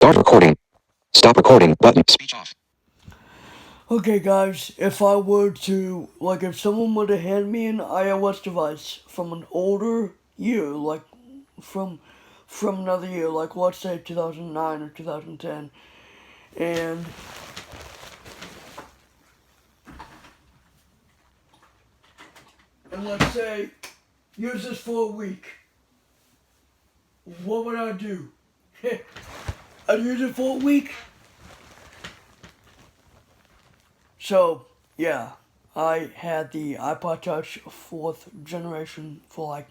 Start recording. Stop recording button. Speech off. Okay, guys, if I were to, if someone were to hand me an iOS device from an older year, from another year, let's say 2009 or 2010, and let's say, use this for a week, what would I do? I'd use it for a week. So, yeah, I had the iPod Touch 4th generation for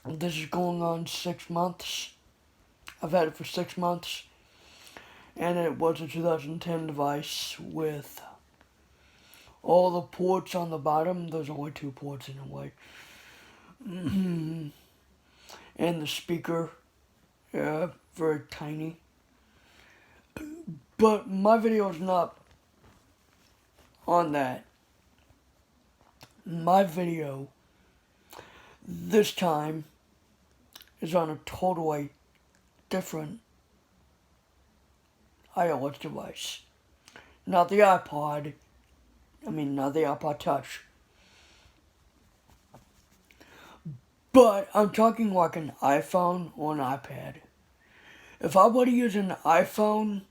this is going on 6 months. I've had it for 6 months. And it was a 2010 device with all the ports on the bottom. There's only 2 ports in a way. And the speaker, very tiny. But my video is not on that. My video this time is on a totally different iOS device. Not the iPod. Not the iPod Touch. But I'm talking like an iPhone or an iPad. If I were to use an iPhone,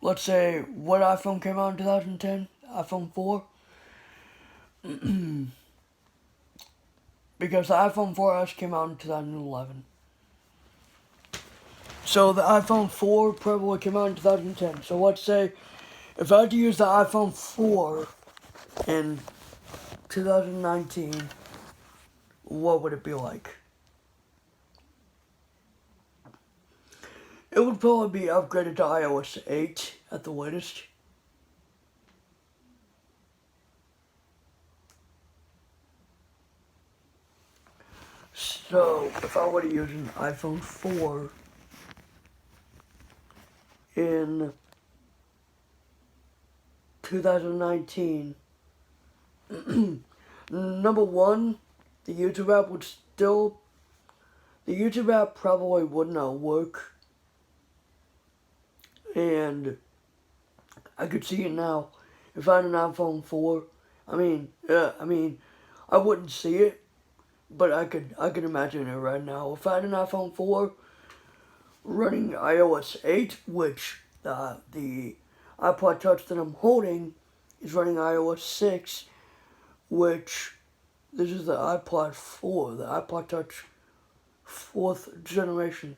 let's say, what iPhone came out in 2010? iPhone 4? Because the iPhone 4S came out in 2011. So the iPhone 4 probably came out in 2010. So let's say, if I had to use the iPhone 4 in 2019, what would it be like? It would probably be upgraded to iOS 8 at the latest. So, if I were to use an iPhone 4 in 2019, number one, the YouTube app probably would not work. And I could see it now. If I had an iPhone 4, I wouldn't see it, but I could imagine it right now. If I had an iPhone 4 running iOS 8, which the iPod Touch that I'm holding is running iOS 6, which this is the iPod 4, the iPod Touch 4th generation.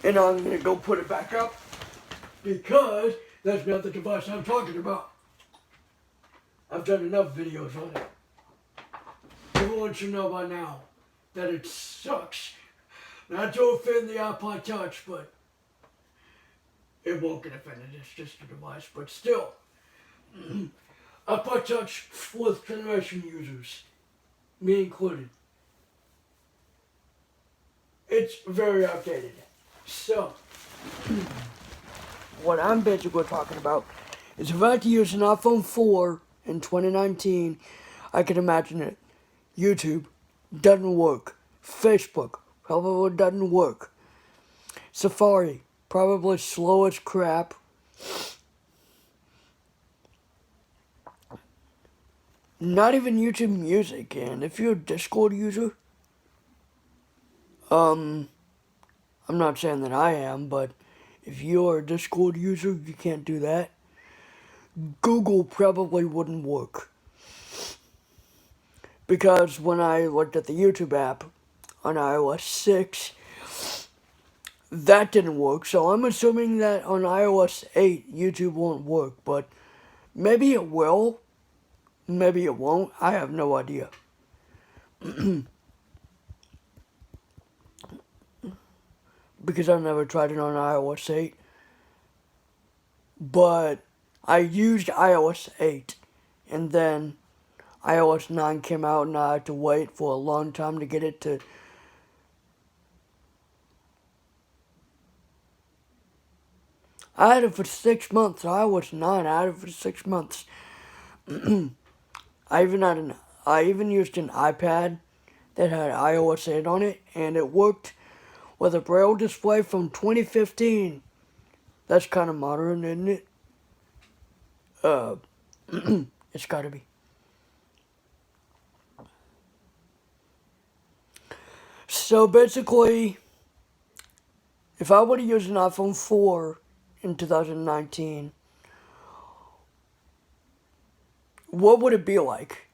And I'm going to go put it back up because that's not the device I'm talking about. I've done enough videos on it. Everyone should know by now that it sucks. Not to offend the iPod Touch, but it won't get offended. It's just a device. But still, iPod Touch 4th generation users, me included, it's very outdated. So, what I'm basically talking about is if I had to use an iPhone 4 in 2019, I could imagine it. YouTube doesn't work. Facebook probably doesn't work. Safari probably slow as crap. Not even YouTube Music, and if you're a Discord user, I'm not saying that I am, but if you're a Discord user, you can't do that. Google probably wouldn't work. Because when I looked at the YouTube app on iOS 6, that didn't work. So I'm assuming that on iOS 8, YouTube won't work. But maybe it will. Maybe it won't. I have no idea. Because I've never tried it on iOS 8. But I used iOS 8. And then iOS 9 came out and I had to wait for a long time to get it to... I had it for 6 months. iOS 9, I had it for 6 months. I even had I even used an iPad that had iOS 8 on it, and it worked with a Braille display from 2015. That's kind of modern, isn't it? It's gotta be. So basically, if I would have used an iPhone 4 in 2019, what would it be like?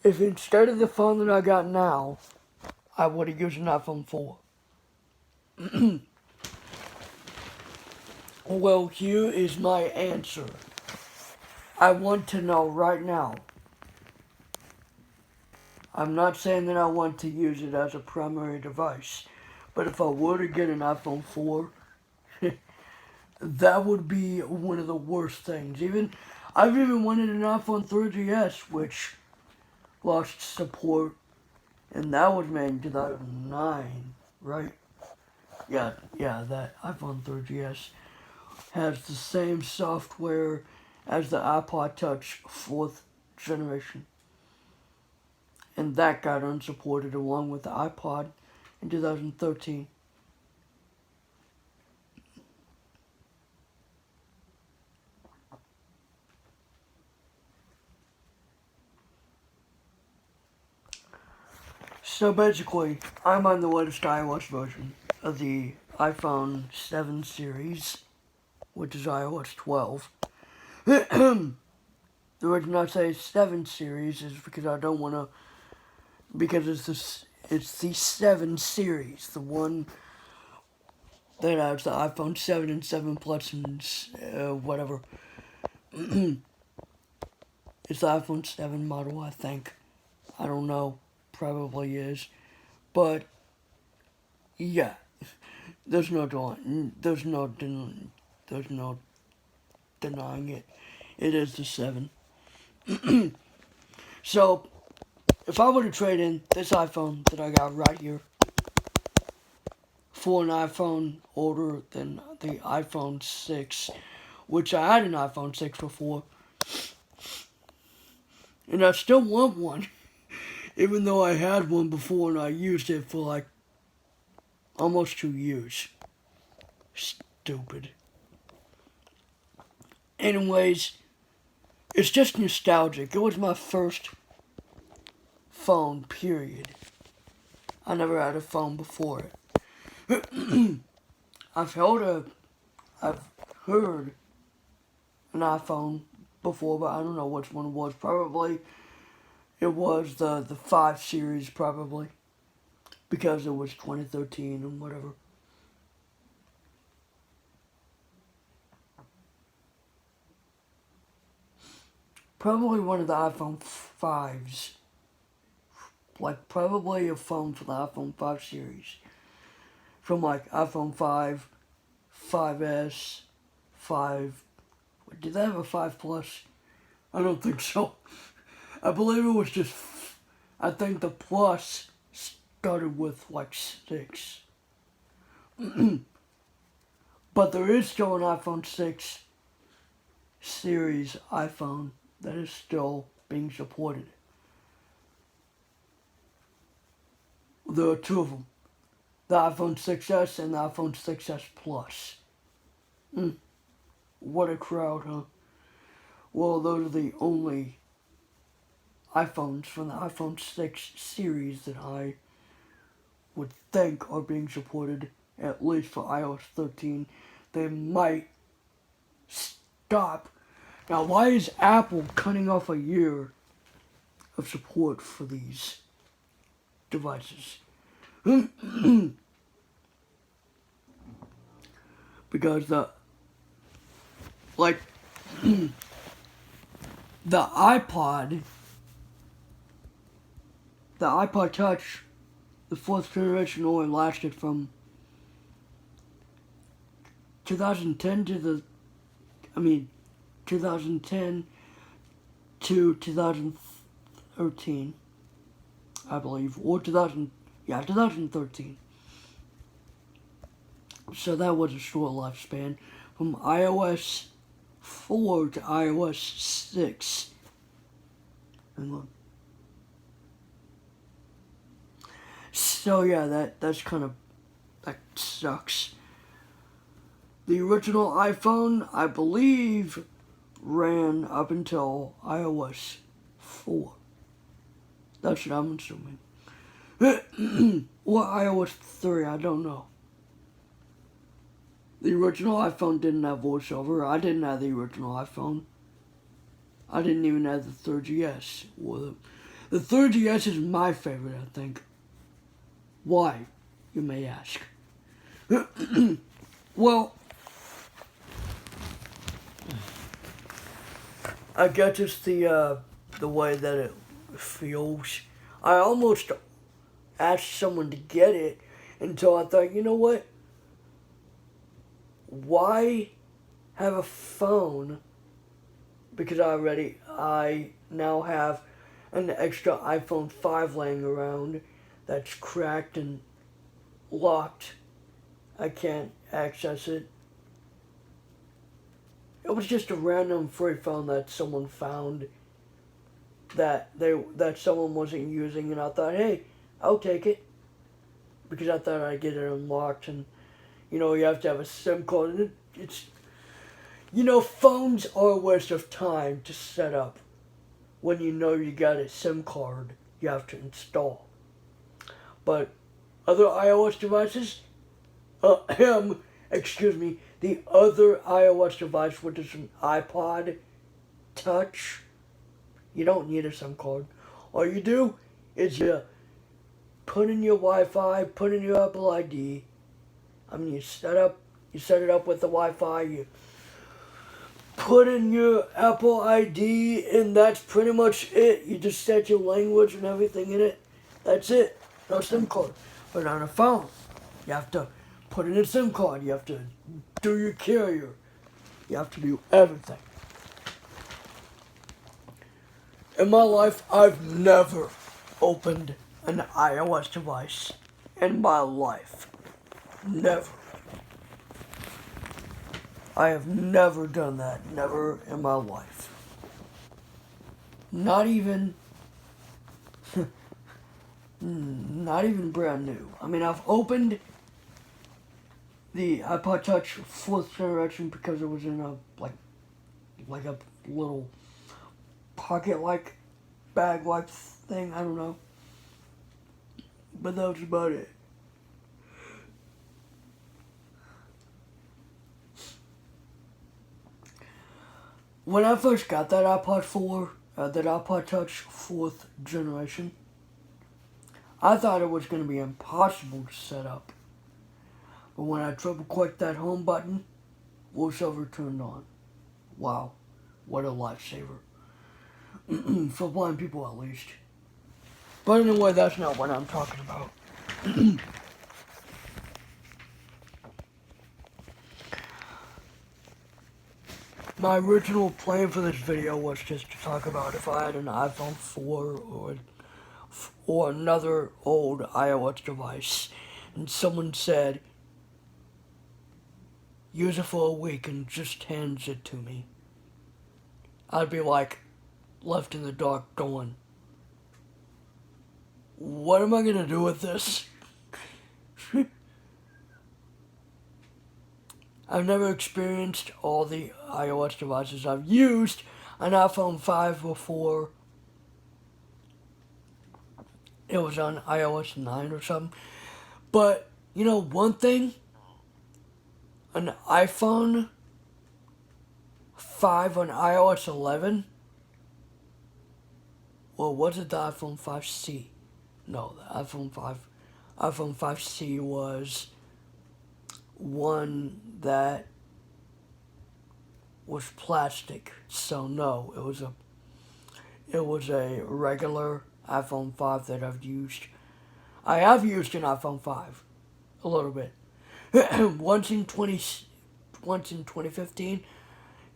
If instead of the phone that I got now, I would have used an iPhone 4. Well, here is my answer. I want to know right now. I'm not saying that I want to use it as a primary device, but if I were to get an iPhone 4, that would be one of the worst things. I've even wanted an iPhone 3GS, which lost support, and that was made in 2009, right? Yeah, that iPhone 3GS has the same software as the iPod Touch 4th generation. And that got unsupported along with the iPod in 2013. So basically, I'm on the latest iOS version of the iPhone 7 series, which is iOS 12. The reason I say 7 series is because I don't want to, because it's the 7 series, the one that has the iPhone 7 and 7 Plus and whatever. It's the iPhone 7 model, I think. I don't know. Probably is. But, yeah. There's no denying it. It is the 7. So, if I were to trade in this iPhone that I got right here for an iPhone older than the iPhone 6, which I had an iPhone 6 before, and I still want one, even though I had one before and I used it for like almost 2 years. Stupid. Anyways, it's just nostalgic. It was my first phone, period. I never had a phone before it. I've heard an iPhone before, but I don't know which one it was. Probably it was the 5 series, probably, because it was 2013 and whatever. Probably one of the iPhone 5s. Like, probably a phone for the iPhone 5 series. From like iPhone 5, 5S, 5. Did they have a 5 Plus? I don't think so. I believe it was just. I think the Plus started with like 6. But there is still an iPhone 6 series iPhone that is still being supported. There are 2 of them. The iPhone 6S and the iPhone 6S Plus. What a crowd, huh? Well, those are the only iPhones from the iPhone 6 series that I would think are being supported, at least for iOS 13. They might stop. Now, why is Apple cutting off a year of support for these devices? Because like, the iPod Touch, the 4th generation only lasted from 2010 2010 to 2013, I believe, or 2013. So that was a short lifespan. From iOS 4 to iOS 6, Hang on. So yeah, that's kind of, that sucks. The original iPhone, I believe, ran up until iOS 4. That's what I'm assuming. Or iOS 3, I don't know. The original iPhone didn't have voiceover. I didn't have the original iPhone. I didn't even have the 3GS. Well, the 3GS is my favorite, I think. Why, you may ask? Well, I guess it's the way that it feels. I almost asked someone to get it until I thought, you know what? Why have a phone? Because I now have an extra iPhone 5 laying around that's cracked and locked. I can't access it. It was just a random free phone that someone found that someone wasn't using, and I thought, hey, I'll take it, because I thought I'd get it unlocked, and you have to have a SIM card, and it's phones are a waste of time to set up when you got a SIM card you have to install. But other iOS devices, the other iOS device, which is an iPod Touch, you don't need a SIM card. All you do is you put in your Wi-Fi, put in your Apple ID. You set it up with the Wi-Fi, you put in your Apple ID, and that's pretty much it. You just set your language and everything in it. That's it. No SIM card. But on a phone, you have to put in a SIM card. You have to do your carrier. You have to do everything. In my life, I've never opened an iOS device. In my life. Never. I have never done that. Never in my life. Not even brand new. I've opened the iPod Touch 4th generation because it was in a like a little pocket-like bag-like thing. I don't know. But that was about it. When I first got that iPod Touch 4th generation, I thought it was going to be impossible to set up. But when I triple-clicked that home button, voiceover turned on. Wow, what a lifesaver. For blind people, at least. But anyway, that's not what I'm talking about. My original plan for this video was just to talk about if I had an iPhone 4 or another old iOS device, and someone said, use it for a week and just hands it to me. I'd be like, left in the dark going, what am I going to do with this? I've never experienced all the iOS devices. I've used an iPhone 5 before. It was on iOS 9 or something. But, one thing, an iPhone 5 on iOS 11, or was it the iPhone 5C? No, the iPhone 5C was one that was plastic. So no, it was a regular iPhone 5 that I've used. I have used an iPhone 5 a little bit. once in 2015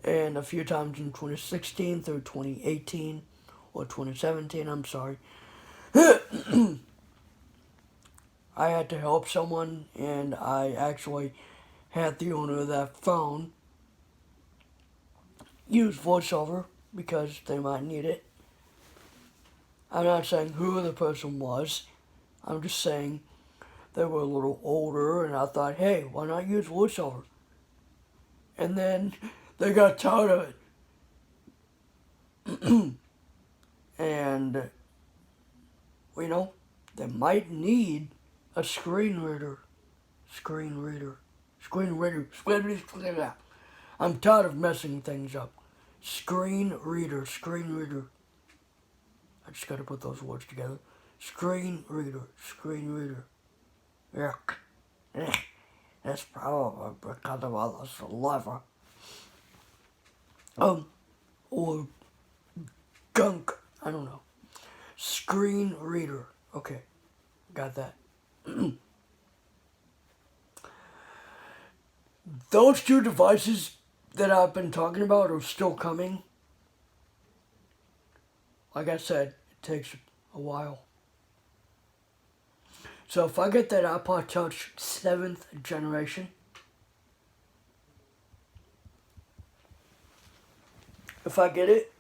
and a few times in 2016 through 2018 or 2017, I'm sorry. I had to help someone, and I actually had the owner of that phone use voiceover because they might need it. I'm not saying who the person was. I'm just saying they were a little older, and I thought, hey, why not use voiceover? And then they got tired of it. And, you know, they might need a screen reader. Screen reader. Screen reader. I'm tired of messing things up. Screen reader. Screen reader. I just gotta put those words together. Screen reader. Screen reader. Yeah. That's probably because of all the saliva. Or gunk. I don't know. Screen reader. Okay, got that. Those two devices that I've been talking about are still coming. Like I said, it takes a while. So if I get that iPod Touch 7th generation, if I get it,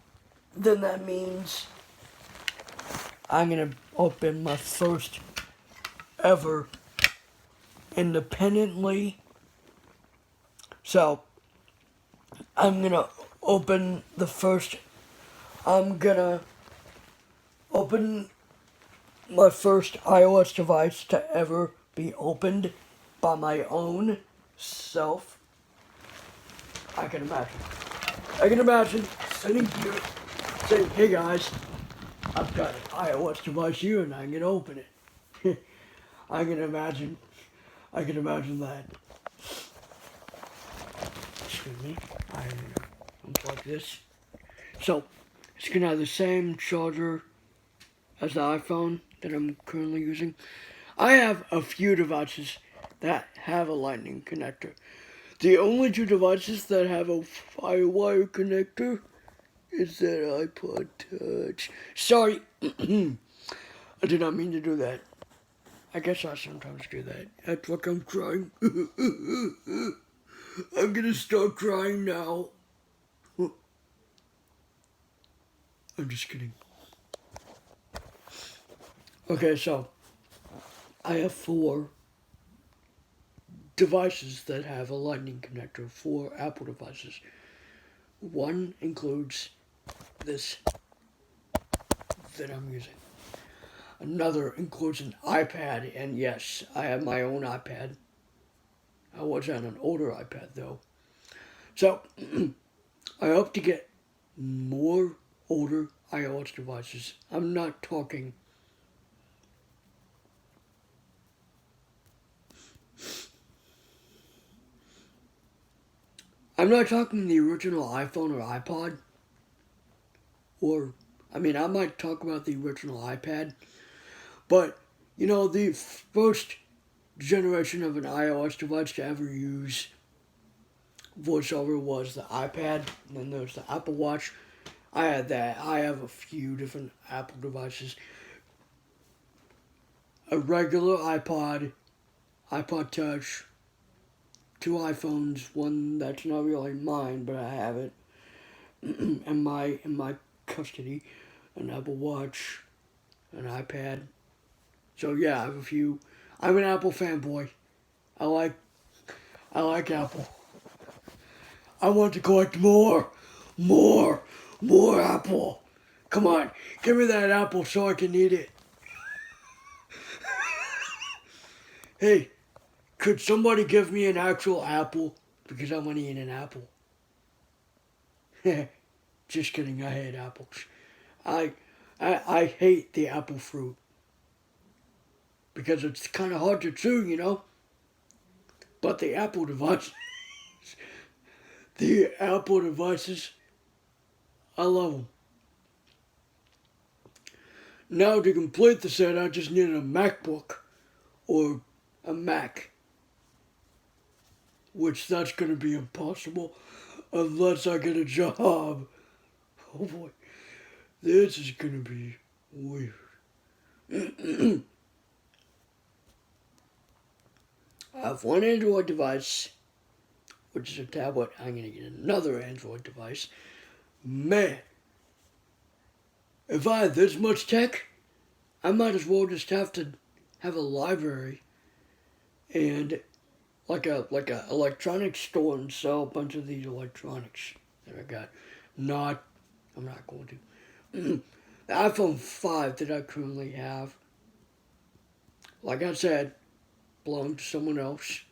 then that means I'm gonna open my first ever independently. So I'm gonna open the first. I'm gonna open my first iOS device to ever be opened by my own self. I can imagine sitting here saying, hey guys, I've got an iOS device here and I'm gonna open it. I can imagine that. Excuse me, I'm gonna unplug this. So, it's gonna have the same charger as the iPhone that I'm currently using. I have a few devices that have a lightning connector. The only two devices that have a FireWire connector is that iPod Touch. Sorry, I did not mean to do that. I guess I sometimes do that. That's like I'm crying. I'm gonna start crying now. I'm just kidding. Okay, so I have 4 devices that have a lightning connector, 4 Apple devices. One includes this that I'm using. Another includes an iPad, and yes, I have my own iPad. I was on an older iPad though. So, I hope to get more older iOS devices. I'm not talking the original iPhone or iPod. I might talk about the original iPad. But, the first generation of an iOS device to ever use voiceover was the iPad, and then there's the Apple Watch. I had that. I have a few different Apple devices. A regular iPod, iPod Touch, 2 iPhones, one that's not really mine, but I have it in my custody, an Apple Watch, an iPad. So yeah, I have a few. I'm an Apple fanboy. I like Apple. I want to collect more Apple. Come on, give me that apple so I can eat it. Hey, could somebody give me an actual apple? Because I want to eat an apple. Just kidding, I hate apples. I hate the apple fruit. Because it's kind of hard to chew. But the Apple devices, I love them. Now to complete the set, I just needed a MacBook or a Mac, which that's going to be impossible unless I get a job. Oh boy, this is going to be weird. I have one Android device, which is a tablet. I'm going to get another Android device. Man, if I had this much tech, I might as well just have a library and like a electronics store and sell a bunch of these electronics that I got. Not, I'm not going to. The iPhone 5 that I currently have, like I said, belonged to someone else.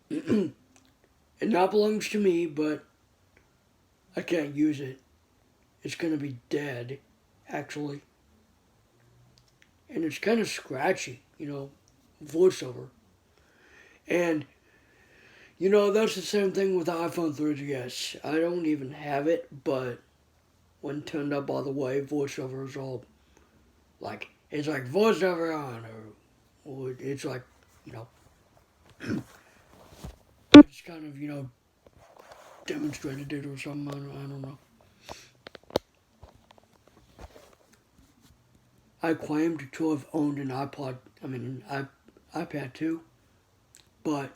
It now belongs to me, but I can't use it. It's gonna be dead, actually. And it's kind of scratchy, voiceover. And, that's the same thing with the iPhone 3GS. I don't even have it, but when turned up all the way, voiceover is all like, it's like voiceover on, or it's like, you know, it's kind of, demonstrated it or something. I don't know. I claimed to have owned an iPad too, but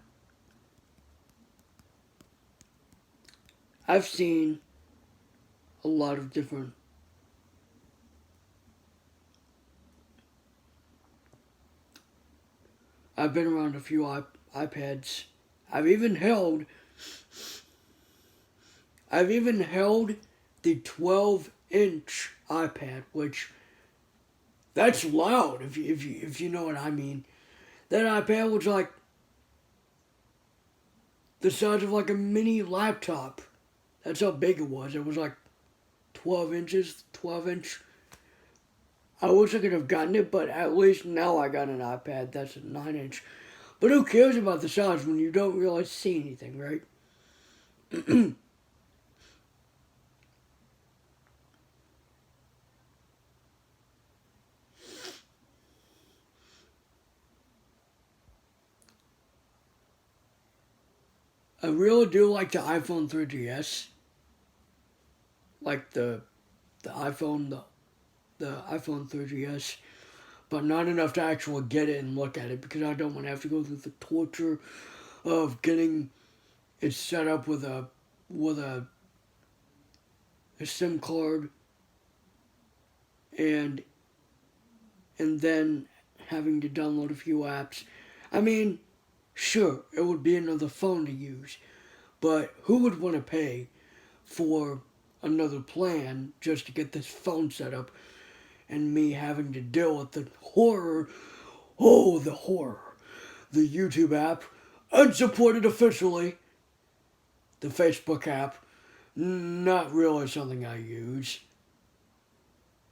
I've seen a lot of different. I've been around a few iPads. I've even held. I've even held the 12-inch iPad, which that's loud if you know what I mean. That iPad was like the size of like a mini laptop. That's how big it was. It was like 12 inches, 12 inch. I wish I could have gotten it, but at least now I got an iPad that's a 9-inch. But who cares about the size when you don't really see anything, right? I really do like the iPhone 3GS. Like the iPhone the iPhone 3GS, but not enough to actually get it and look at it because I don't want to have to go through the torture of getting it set up with a SIM card and then having to download a few apps. I mean, sure, it would be another phone to use, but who would want to pay for another plan just to get this phone set up and me having to deal with the horror? Oh, the horror. The YouTube app, unsupported officially. The Facebook app, not really something I use.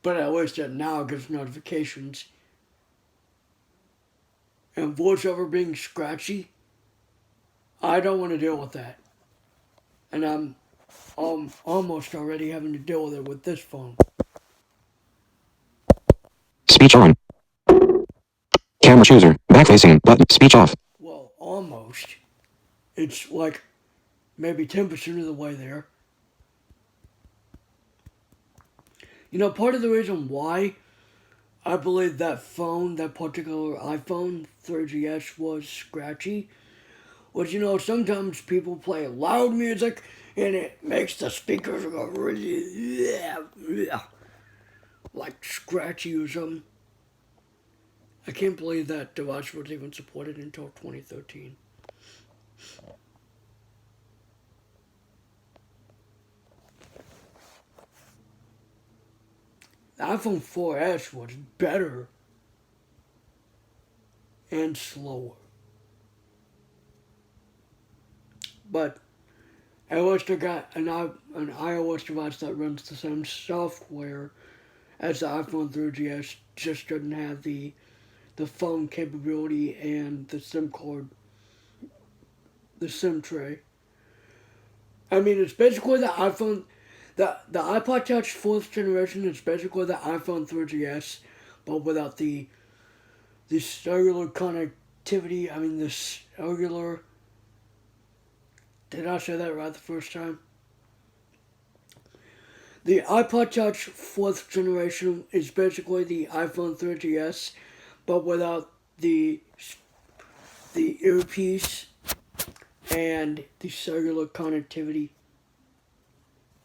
But at least it now gives notifications. And voiceover being scratchy, I don't want to deal with that. And I'm almost already having to deal with it with this phone. Speech on. Camera chooser. Back facing. Button. Speech off. Well, almost. It's like maybe 10% of the way there. Part of the reason why I believe that phone, that particular iPhone 3GS was scratchy, was, sometimes people play loud music and it makes the speakers go really, like scratchy or something. I can't believe that device was even supported until 2013. The iPhone 4S was better and slower. But at least I got an iOS device that runs the same software as the iPhone 3GS, just doesn't have the phone capability and the SIM card, the SIM tray. I mean, it's basically the iPhone, the iPod Touch 4th generation is basically the iPhone 3GS, but without the cellular connectivity. I mean, the cellular. Did I say that right the first time? The iPod Touch 4th generation is basically the iPhone 3GS, but without the earpiece and the cellular connectivity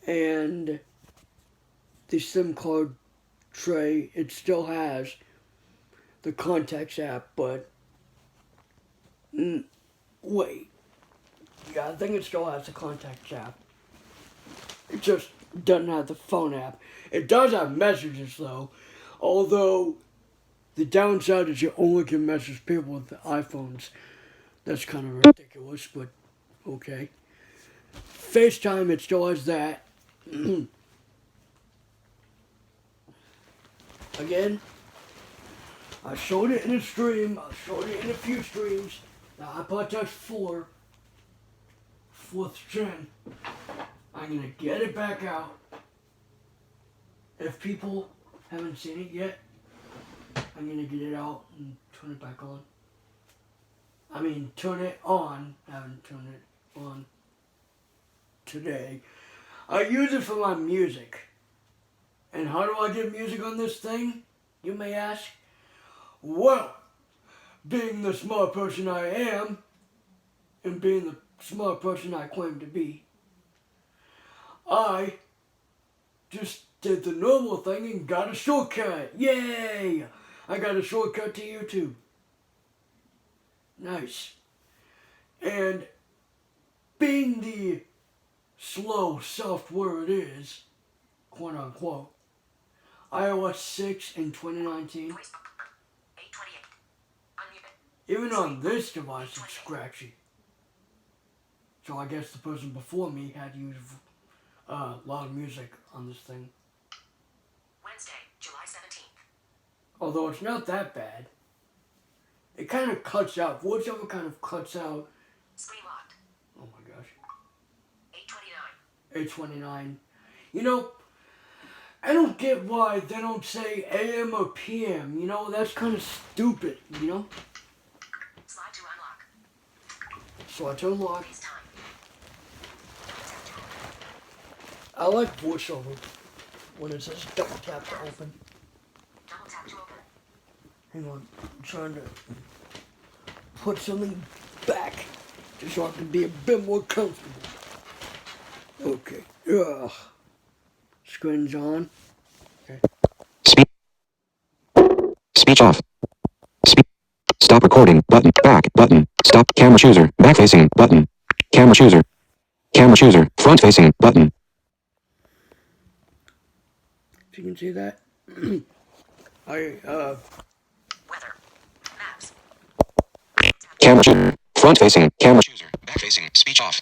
and the SIM card tray. It still has the contacts app, but wait. Yeah, I think it still has the contacts app. It just doesn't have the phone app. It does have messages though, although the downside is you only can message people with the iPhones. That's kind of ridiculous, but okay. FaceTime, it still has that. Again, I showed it in a stream. I showed it in a few streams. The iPod Touch 4, 4th gen. I'm going to get it back out. If people haven't seen it yet, I'm going to get it out and turn it back on. I mean, turn it on. I haven't turned it on today. I use it for my music. And how do I get music on this thing, you may ask? Well, being the smart person I am, and being the smart person I claim to be, I just did the normal thing and got a shortcut. Yay! I got a shortcut to YouTube. Nice. And being the slow software it is, quote unquote, iOS 6 in 2019, even on this device it's scratchy. So I guess the person before me had used loud music on this thing. Wednesday, July 17th. Although it's not that bad. It kind of cuts out. Voiceover kind of cuts out. Screen locked. Oh my gosh. 8:29. 8:29. You know, I don't get why they don't say AM or PM. You know, that's kind of stupid, you know? Slide to unlock. So I turn lock. FaceTime. I like voiceover when it says double tap to open. Double tap to open. Hang on, I'm trying to put something back just so I can be a bit more comfortable. Okay. Ugh. Screen's on. Okay. Speech. Speech off. Speech. Stop recording. Button. Back. Button. Stop. Camera chooser. Back facing. Button. Camera chooser. Camera chooser. Front facing. Button. If you can see that. Weather. Maps. Camera chooser. Front facing. Camera chooser. Back facing. Speech off.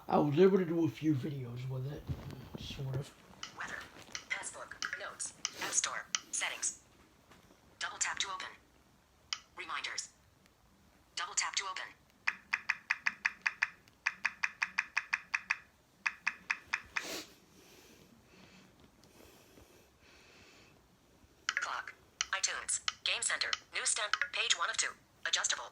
I was able to do a few videos with it. Sort of. Weather. Passbook. Notes. App Store. Settings. Double tap to open. Reminders. Double tap to open. Clock. iTunes. Game Center. Newsstand. Page 1 of 2. Adjustable.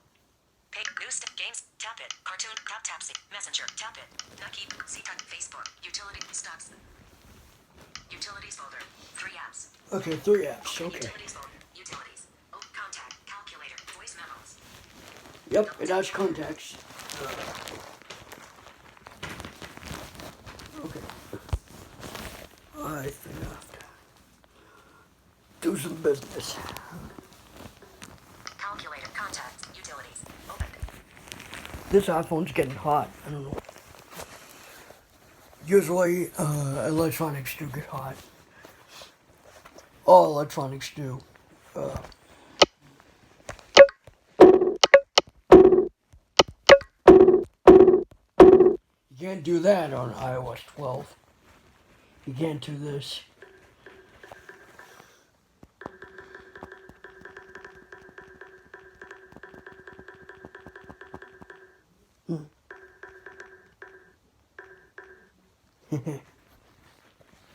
Page. Newsstand. Games. Tap it. Cartoon. Tap. Messenger. Tap it. Nucky. See. Facebook. Utility. Stocks. Utilities folder. 3 apps. Okay, 3 apps. Okay. Utilities folder. Utilities. Oh, contact. Calculator. Voice memos. Yep, it has contacts. Okay. I think I have to do some business. Calculator. Contacts. Utilities. Open. This iPhone's getting hot. I don't know. Usually, electronics do get hot. All electronics do. You can't do that on iOS 12. You can't do this.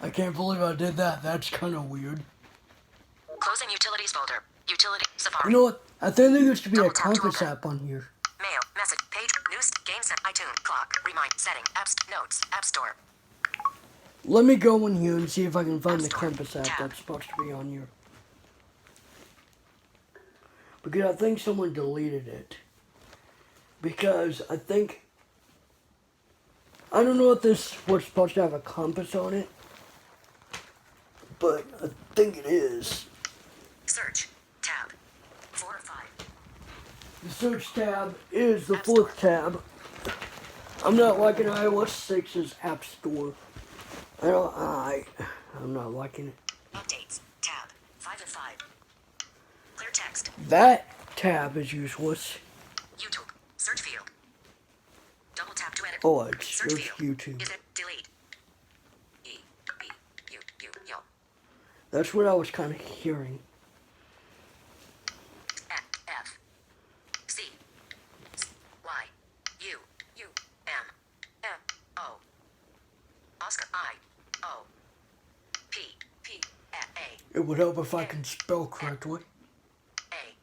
I can't believe I did that. That's kind of weird. Closing utilities folder. Utility. Safari. You know what? I think there used to be a Double tap to compass open. app on here. Mail. Message. Page. News. Game set. iTunes. Clock. Remind. Setting. Apps. Notes. App Store. Let me go in here and see if I can find the App Store. compass app Tab. that's supposed to be on here. Because I think someone deleted it. Because I think I don't know if this was supposed to have a compass on it, but I think it is. Search. Tab. 4 of 5. The search tab is the App Store. 4th tab. I'm not liking iOS 6's App Store. I'm not liking it. Updates. Tab. 5 of 5. Clear text. That tab is useless. YouTube. Search field. Double tap to edit. Oh, it's Search search field. YouTube. Is it delete? E. B. U. That's what I was kind of hearing. F. C. Y. U. M. O. Oscar I. O. P. A. It would help if I can spell correctly. A.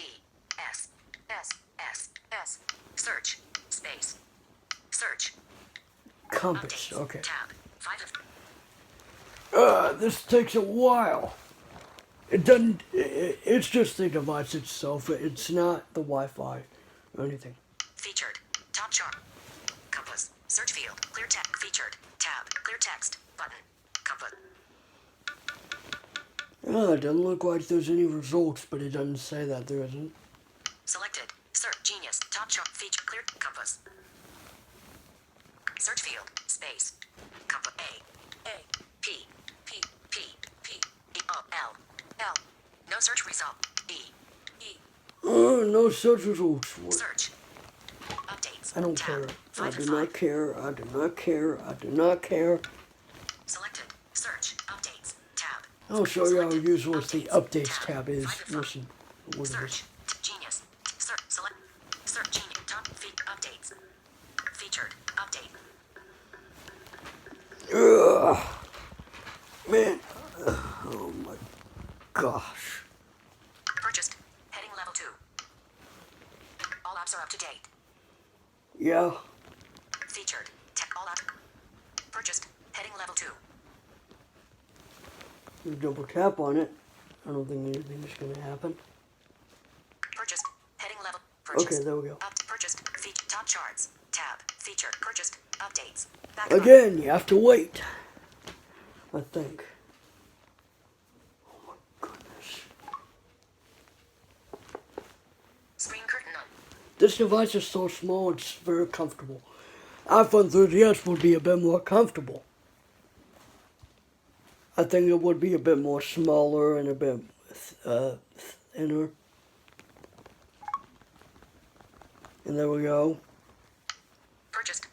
E. S. Search. Space. Search. Compass. Updates. Okay. Tab. 5 of. This takes a while. It doesn't. It's just the device itself. It's not the Wi-Fi or anything. Featured. Top chart. Compass. Search field. Clear text. Featured. Tab. Clear text. Button. Compass. It doesn't look like there's any results, but it doesn't say that there isn't. Selected. Search. Genius. Top chart. Feature. Clear. Compass. Search field. Space. Compass. A. P. E. O. L. No search result. E. No search results. Search. Updates. I don't Tab. care. I 5 do of not 5. care. I do not care. I do not care. Selected. Search. Updates. Tab. I'll show you how Selected. useless the updates tab is. 5 of 5. Listen. What it is. Search. Genius. Search. Select. Search. Genius. Top. Feed. Updates. Featured. Update. Ugh. Man. Oh my gosh. Purchased. Heading level 2. All apps are up to date. Yeah. Featured. Tech all apps. Purchased. Heading level 2. You double tap on it. I don't think anything is going to happen. Purchased. Heading level. Purchased. Okay, there we go. Purchased. Featured. Top charts. Tab. Featured. Purchased. Updates. Back Again, you have to wait. I think. Oh my goodness. Screen curtain on. This device is so small, it's very comfortable. iPhone 3GS would be a bit more comfortable. I think it would be a bit more smaller and a bit thinner. And there we go. Purchased.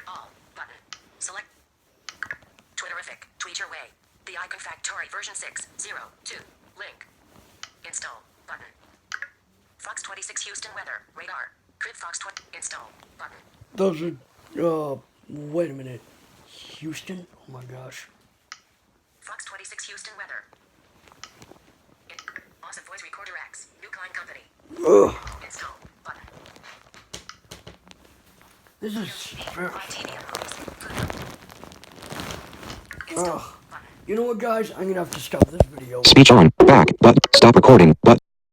All. Button. Select. Twitterific. Tweet your way. The Icon Factory version 6.0.2. Link. Install. Button. Fox 26 Houston weather. Radar. Crib Fox 20. Install. Button. Those are, wait a minute. Houston? Oh my gosh. Fox 26 Houston weather. Awesome Voice Recorder X. New Klein Company. Ugh. Install. Button. This is very... Titanium. Install. Ugh. Button. You know what, guys? I'm gonna have to stop this video. Speech on. Back. But. Stop recording. Button.